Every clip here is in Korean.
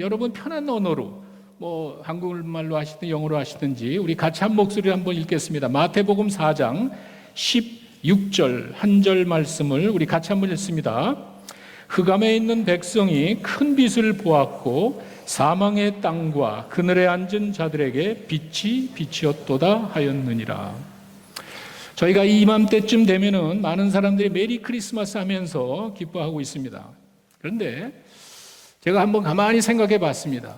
여러분 편한 언어로 한국말로 하시든 영어로 하시든지 우리 같이 한 목소리로 한번 읽겠습니다. 마태복음 4장 16절 한 절 말씀을 우리 같이 한번 읽습니다. 흑암에 있는 백성이 큰 빛을 보았고 사망의 땅과 그늘에 앉은 자들에게 빛이 비치었도다 하였느니라. 저희가 이맘때쯤 되면은 많은 사람들이 메리 크리스마스 하면서 기뻐하고 있습니다. 그런데 제가 한번 가만히 생각해 봤습니다.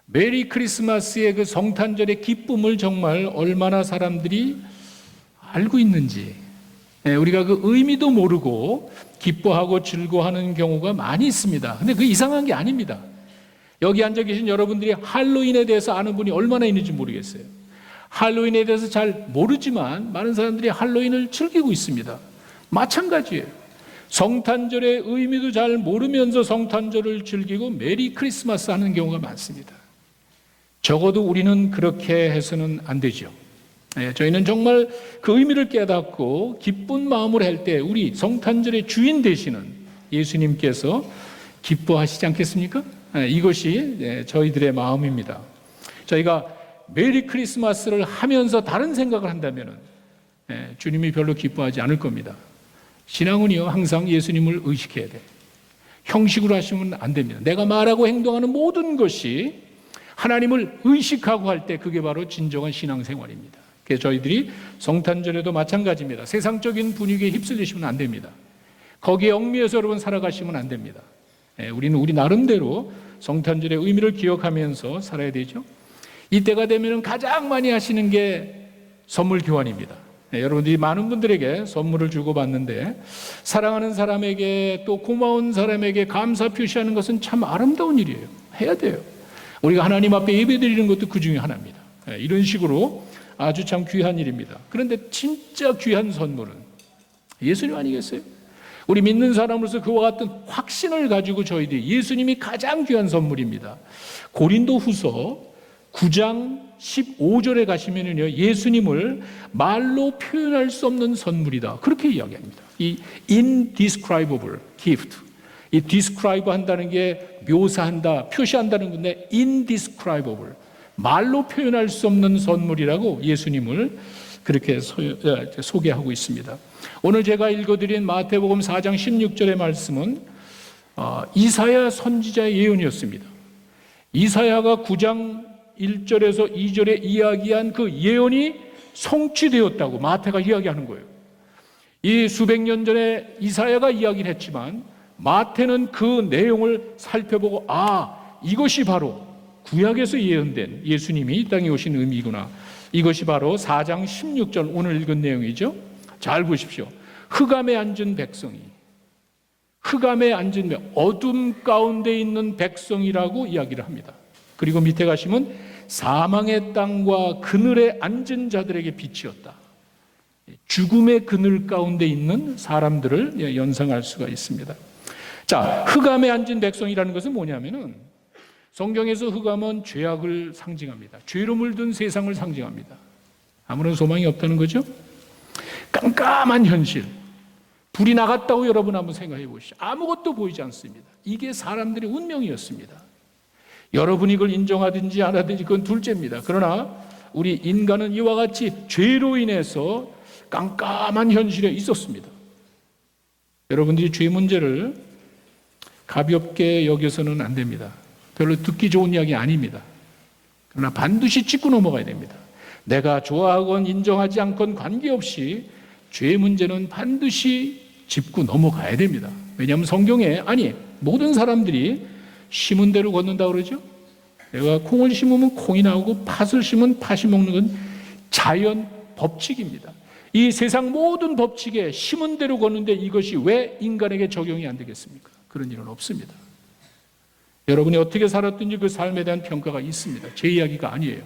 메리 크리스마스의 그 성탄절의 기쁨을 정말 얼마나 사람들이 알고 있는지, 우리가 그 의미도 모르고 기뻐하고 즐거워하는 경우가 많이 있습니다. 근데 그 이상한 게 아닙니다. 여기 앉아 계신 여러분들이 할로윈에 대해서 아는 분이 얼마나 있는지 모르겠어요. 할로윈에 대해서 잘 모르지만 많은 사람들이 할로윈을 즐기고 있습니다. 마찬가지예요. 성탄절의 의미도 잘 모르면서 성탄절을 즐기고 메리 크리스마스 하는 경우가 많습니다. 적어도 우리는 그렇게 해서는 안 되죠. 저희는 정말 그 의미를 깨닫고 기쁜 마음으로 할 때 우리 성탄절의 주인 되시는 예수님께서 기뻐하시지 않겠습니까? 이것이 저희들의 마음입니다. 저희가 메리 크리스마스를 하면서 다른 생각을 한다면 주님이 별로 기뻐하지 않을 겁니다. 신앙은요, 항상 예수님을 의식해야 돼요. 형식으로 하시면 안 됩니다. 내가 말하고 행동하는 모든 것이 하나님을 의식하고 할 때 그게 바로 진정한 신앙생활입니다. 그래서 저희들이 성탄절에도 마찬가지입니다. 세상적인 분위기에 휩쓸리시면 안 됩니다. 거기에 얽매여서 여러분 살아가시면 안 됩니다. 우리는 우리 나름대로 성탄절의 의미를 기억하면서 살아야 되죠. 이때가 되면 가장 많이 하시는 게 선물 교환입니다. 여러분들이 많은 분들에게 선물을 주고받는데 사랑하는 사람에게 또 고마운 사람에게 감사 표시하는 것은 참 아름다운 일이에요. 해야 돼요. 우리가 하나님 앞에 예배드리는 것도 그 중에 하나입니다. 이런 식으로 아주 참 귀한 일입니다. 그런데 진짜 귀한 선물은 예수님 아니겠어요? 우리 믿는 사람으로서 그와 같은 확신을 가지고 저희들이 예수님이 가장 귀한 선물입니다. 고린도후서 9장 15절에 가시면은요, 예수님을 말로 표현할 수 없는 선물이다, 그렇게 이야기합니다. 이 indescribable gift, 이 describe 한다는 게 묘사한다, 표시한다는 건데 indescribable, 말로 표현할 수 없는 선물이라고 예수님을 그렇게 소개하고 있습니다. 오늘 제가 읽어드린 마태복음 4장 16절의 말씀은 이사야 선지자의 예언이었습니다. 이사야가 9장 1절에서 2절에 이야기한 그 예언이 성취되었다고 마태가 이야기하는 거예요. 이 수백 년 전에 이사야가 이야기를 했지만 마태는 그 내용을 살펴보고 이것이 바로 구약에서 예언된 예수님이 이 땅에 오신 의미구나. 이것이 바로 4장 16절 오늘 읽은 내용이죠. 잘 보십시오. 흑암에 앉은 백성이, 흑암에 앉은 어둠 가운데 있는 백성이라고 이야기를 합니다. 그리고 밑에 가시면 사망의 땅과 그늘에 앉은 자들에게 빛이었다. 죽음의 그늘 가운데 있는 사람들을 연상할 수가 있습니다. 자, 흑암에 앉은 백성이라는 것은 뭐냐면은 성경에서 흑암은 죄악을 상징합니다. 죄로 물든 세상을 상징합니다. 아무런 소망이 없다는 거죠. 깜깜한 현실, 불이 나갔다고 여러분 한번 생각해 보시죠. 아무것도 보이지 않습니다. 이게 사람들의 운명이었습니다. 여러분이 이걸 인정하든지 안 하든지 그건 둘째입니다. 그러나 우리 인간은 이와 같이 죄로 인해서 깜깜한 현실에 있었습니다. 여러분들이 죄 문제를 가볍게 여겨서는 안 됩니다. 별로 듣기 좋은 이야기 아닙니다. 그러나 반드시 짚고 넘어가야 됩니다. 내가 좋아하건 인정하지 않건 관계없이 죄 문제는 반드시 짚고 넘어가야 됩니다. 왜냐하면 성경에 모든 사람들이 심은 대로 걷는다고 그러죠. 내가 콩을 심으면 콩이 나오고 팥을 심으면 팥이 먹는 건 자연 법칙입니다. 이 세상 모든 법칙에 심은 대로 걷는데 이것이 왜 인간에게 적용이 안 되겠습니까? 그런 일은 없습니다. 여러분이 어떻게 살았든지 그 삶에 대한 평가가 있습니다. 제 이야기가 아니에요.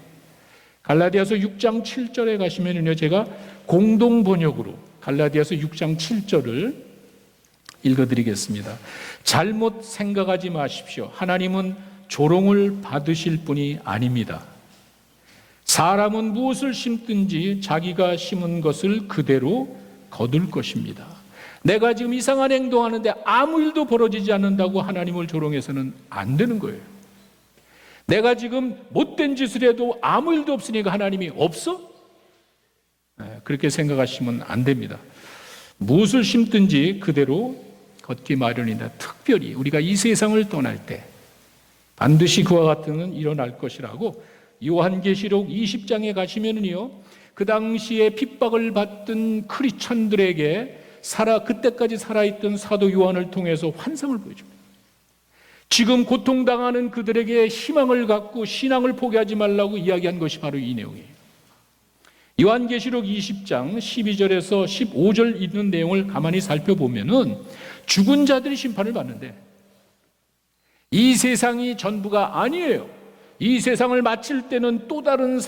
갈라디아서 6장 7절에 가시면요, 제가 공동 번역으로 갈라디아서 6장 7절을 읽어드리겠습니다. 잘못 생각하지 마십시오. 하나님은 조롱을 받으실 분이 아닙니다. 사람은 무엇을 심든지 자기가 심은 것을 그대로 거둘 것입니다. 내가 지금 이상한 행동하는데 아무 일도 벌어지지 않는다고 하나님을 조롱해서는 안 되는 거예요. 내가 지금 못된 짓을 해도 아무 일도 없으니까 하나님이 없어? 그렇게 생각하시면 안 됩니다. 무엇을 심든지 그대로 걷기 마련이다. 특별히 우리가 이 세상을 떠날 때 반드시 그와 같은 일은 일어날 것이라고 요한계시록 20장에 가시면은요, 그 당시에 핍박을 받던 크리스천들에게 그때까지 살아있던 사도 요한을 통해서 환상을 보여줍니다. 지금 고통당하는 그들에게 희망을 갖고 신앙을 포기하지 말라고 이야기한 것이 바로 이 내용이에요. 요한계시록 20장 12절에서 15절 있는 내용을 가만히 살펴보면은 죽은 자들이 심판을 받는데 이 세상이 전부가 아니에요. 이 세상을 마칠 때는 또 다른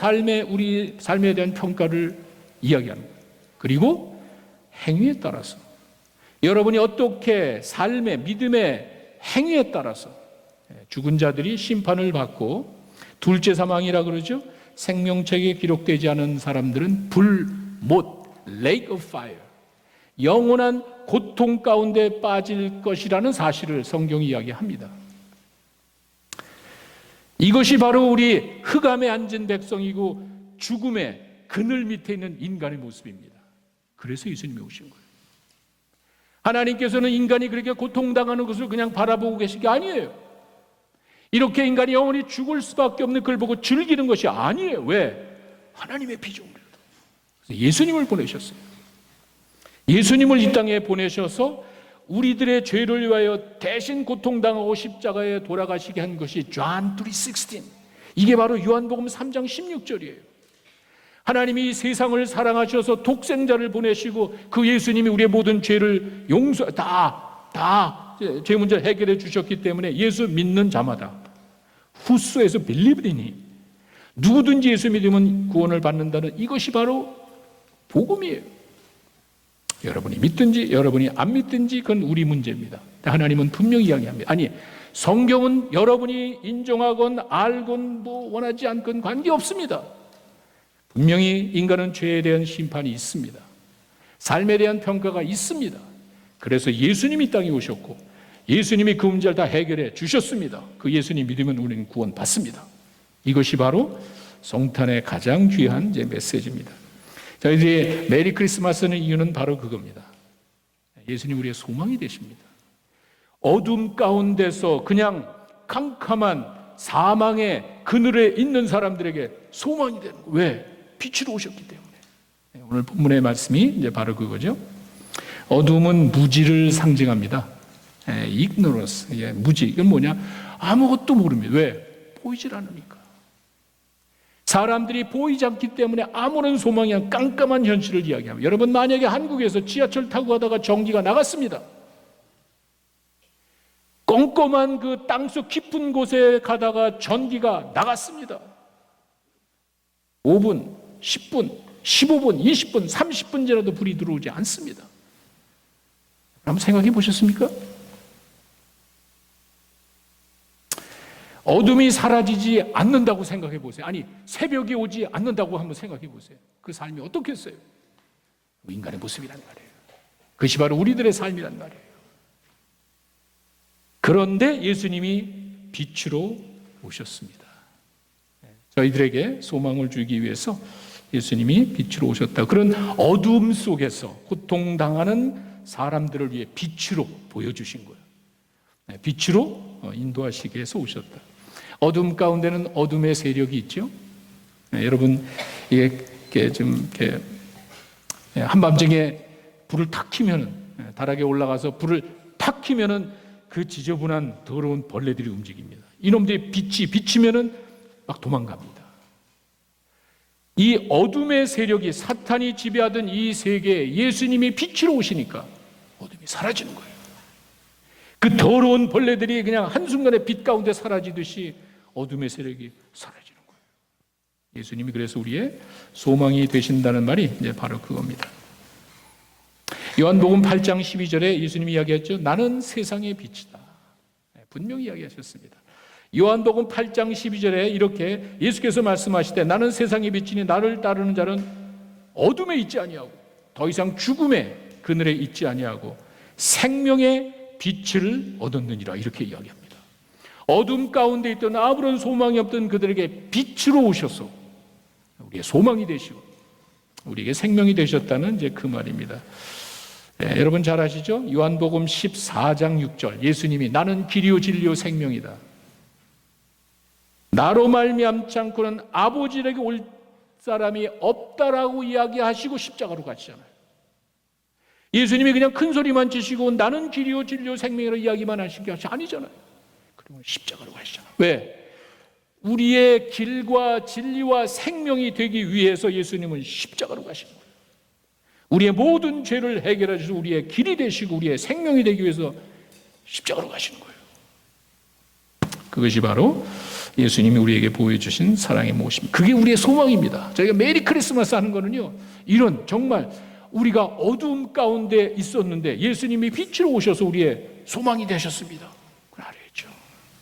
우리 삶에 대한 평가를 이야기합니다. 그리고 행위에 따라서 여러분이 어떻게 믿음의 행위에 따라서 죽은 자들이 심판을 받고, 둘째 사망이라 그러죠. 생명책에 기록되지 않은 사람들은 lake of fire, 영원한 고통 가운데 빠질 것이라는 사실을 성경이 이야기합니다. 이것이 바로 우리 흑암에 앉은 백성이고 죽음의 그늘 밑에 있는 인간의 모습입니다. 그래서 예수님이 오신 거예요. 하나님께서는 인간이 그렇게 고통당하는 것을 그냥 바라보고 계신 게 아니에요. 이렇게 인간이 영원히 죽을 수밖에 없는 그걸 보고 즐기는 것이 아니에요. 왜? 하나님의 비전입니다. 예수님을 보내셨어요. 예수님을 이 땅에 보내셔서 우리들의 죄를 위하여 대신 고통당하고 십자가에 돌아가시게 한 것이 John 3:16. 이게 바로 요한복음 3장 16절이에요. 하나님이 세상을 사랑하셔서 독생자를 보내시고 그 예수님이 우리의 모든 죄를 죄 문제를 해결해 주셨기 때문에 예수 믿는 자마다 whosoever believed in him, 누구든지 예수 믿으면 구원을 받는다는 이것이 바로 복음이에요. 여러분이 믿든지 여러분이 안 믿든지 그건 우리 문제입니다. 하나님은 분명히 이야기합니다. 아니, 성경은 여러분이 인정하건 알건 원하지 않건 관계없습니다. 분명히 인간은 죄에 대한 심판이 있습니다. 삶에 대한 평가가 있습니다. 그래서 예수님이 이 땅에 오셨고 예수님이 그 문제를 다 해결해 주셨습니다. 그 예수님 믿으면 우리는 구원 받습니다. 이것이 바로 성탄의 가장 귀한 메시지입니다. 저희들이 메리 크리스마스는 이유는 바로 그겁니다. 예수님 우리의 소망이 되십니다. 어둠 가운데서 그냥 캄캄한 사망의 그늘에 있는 사람들에게 소망이 되는 거예요. 왜? 빛으로 오셨기 때문에. 오늘 본문의 말씀이 이제 바로 그거죠. 어둠은 무지를 상징합니다. ignorance, 무지. 이건 뭐냐? 아무것도 모릅니다. 왜? 보이질 않으니까. 사람들이 보이지 않기 때문에 아무런 소망이 안 깜깜한 현실을 이야기합니다. 여러분, 만약에 한국에서 지하철 타고 가다가 전기가 나갔습니다. 꼼꼼한 그 땅속 깊은 곳에 가다가 전기가 나갔습니다. 5분, 10분, 15분, 20분, 30분 지나도 불이 들어오지 않습니다. 한번 생각해 보셨습니까? 어둠이 사라지지 않는다고 생각해 보세요. 아니, 새벽이 오지 않는다고 한번 생각해 보세요. 그 삶이 어떻겠어요? 인간의 모습이란 말이에요. 그것이 바로 우리들의 삶이란 말이에요. 그런데 예수님이 빛으로 오셨습니다. 저희들에게 소망을 주기 위해서 예수님이 빛으로 오셨다. 그런 어둠 속에서 고통당하는 사람들을 위해 빛으로 보여주신 거예요. 빛으로 인도하시기 위해서 오셨다. 어둠 가운데는 어둠의 세력이 있죠. 여러분, 이게 좀 이렇게 한밤중에 불을 탁 켜면은, 다락에 올라가서 불을 탁 켜면은 그 지저분한 더러운 벌레들이 움직입니다. 이놈들이 빛이 비치면은 막 도망갑니다. 이 어둠의 세력이, 사탄이 지배하던 이 세계에 예수님이 빛으로 오시니까 어둠이 사라지는 거예요. 그 더러운 벌레들이 그냥 한순간에 빛 가운데 사라지듯이 어둠의 세력이 사라지는 거예요. 예수님이 그래서 우리의 소망이 되신다는 말이 이제 바로 그겁니다. 요한복음 8장 12절에 예수님이 이야기했죠. 나는 세상의 빛이다. 분명히 이야기하셨습니다. 요한복음 8장 12절에 이렇게 예수께서 말씀하시되 나는 세상의 빛이니 나를 따르는 자는 어둠에 있지 아니하고 더 이상 죽음의 그늘에 있지 아니하고 생명의 빛을 얻었느니라, 이렇게 이야기합니다. 어둠 가운데 있던 아무런 소망이 없던 그들에게 빛으로 오셔서 우리의 소망이 되시고 우리에게 생명이 되셨다는 이제 그 말입니다. 네, 여러분 잘 아시죠? 요한복음 14장 6절 예수님이 나는 길이요 진리요 생명이다. 나로 말미암지 않고는 아버지에게 올 사람이 없다라고 이야기하시고 십자가로 가시잖아요. 예수님이 그냥 큰 소리만 치시고 나는 길이요 진리요 생명이라고 이야기만 하신 게 아니잖아요. 그리고 십자가로 가시잖아요. 왜? 우리의 길과 진리와 생명이 되기 위해서 예수님은 십자가로 가신 거예요. 우리의 모든 죄를 해결하셔서 우리의 길이 되시고 우리의 생명이 되기 위해서 십자가로 가시는 거예요. 그것이 바로 예수님이 우리에게 보여주신 사랑의 모습입니다. 그게 우리의 소망입니다. 저희가 메리 크리스마스 하는 거는요, 이런 정말 우리가 어두움 가운데 있었는데 예수님이 빛으로 오셔서 우리의 소망이 되셨습니다. 알겠죠?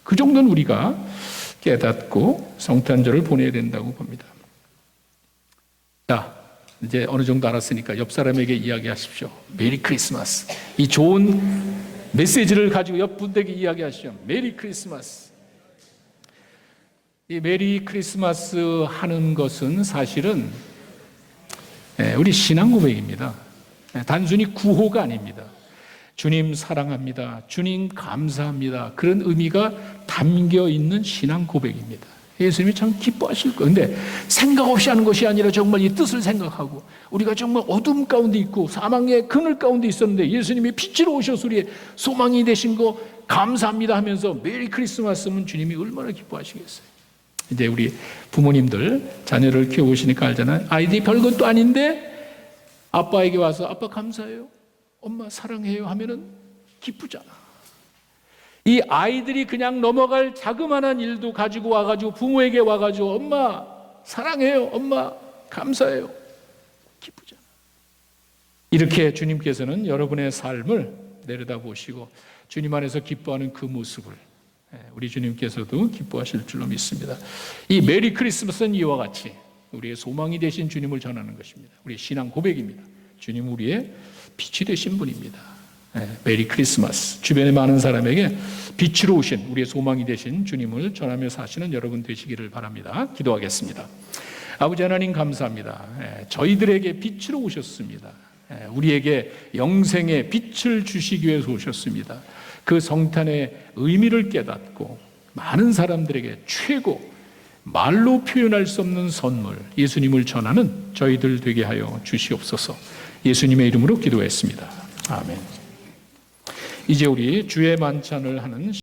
그 정도는 우리가 깨닫고 성탄절을 보내야 된다고 봅니다. 자, 이제 어느 정도 알았으니까 옆 사람에게 이야기하십시오. 메리 크리스마스. 이 좋은 메시지를 가지고 옆 분에게 이야기하시죠. 메리 크리스마스. 이 메리 크리스마스 하는 것은 사실은 우리 신앙 고백입니다. 단순히 구호가 아닙니다. 주님 사랑합니다. 주님 감사합니다. 그런 의미가 담겨 있는 신앙 고백입니다. 예수님이 참 기뻐하실 거예요. 근데 생각 없이 하는 것이 아니라 정말 이 뜻을 생각하고 우리가 정말 어둠 가운데 있고 사망의 그늘 가운데 있었는데 예수님이 빛으로 오셔서 우리의 소망이 되신 거 감사합니다 하면서 메리 크리스마스면 주님이 얼마나 기뻐하시겠어요. 이제 우리 부모님들 자녀를 키워보시니까 알잖아요. 아이들이 별것도 아닌데 아빠에게 와서 아빠 감사해요, 엄마 사랑해요 하면은 기쁘잖아. 이 아이들이 그냥 넘어갈 자그마한 일도 가지고 와가지고 부모에게 와가지고 엄마 사랑해요, 엄마 감사해요, 기쁘잖아. 이렇게 주님께서는 여러분의 삶을 내려다보시고 주님 안에서 기뻐하는 그 모습을 우리 주님께서도 기뻐하실 줄로 믿습니다. 이 메리 크리스마스는 이와 같이 우리의 소망이 되신 주님을 전하는 것입니다. 우리의 신앙 고백입니다. 주님 우리의 빛이 되신 분입니다. 메리 크리스마스. 주변의 많은 사람에게 빛으로 오신 우리의 소망이 되신 주님을 전하며 사시는 여러분 되시기를 바랍니다. 기도하겠습니다. 아버지 하나님 감사합니다. 저희들에게 빛으로 오셨습니다. 우리에게 영생의 빛을 주시기 위해서 오셨습니다. 그 성탄의 의미를 깨닫고 많은 사람들에게 최고 말로 표현할 수 없는 선물 예수님을 전하는 저희들 되게 하여 주시옵소서. 예수님의 이름으로 기도했습니다. 아멘. 이제 우리 주의 만찬을 하는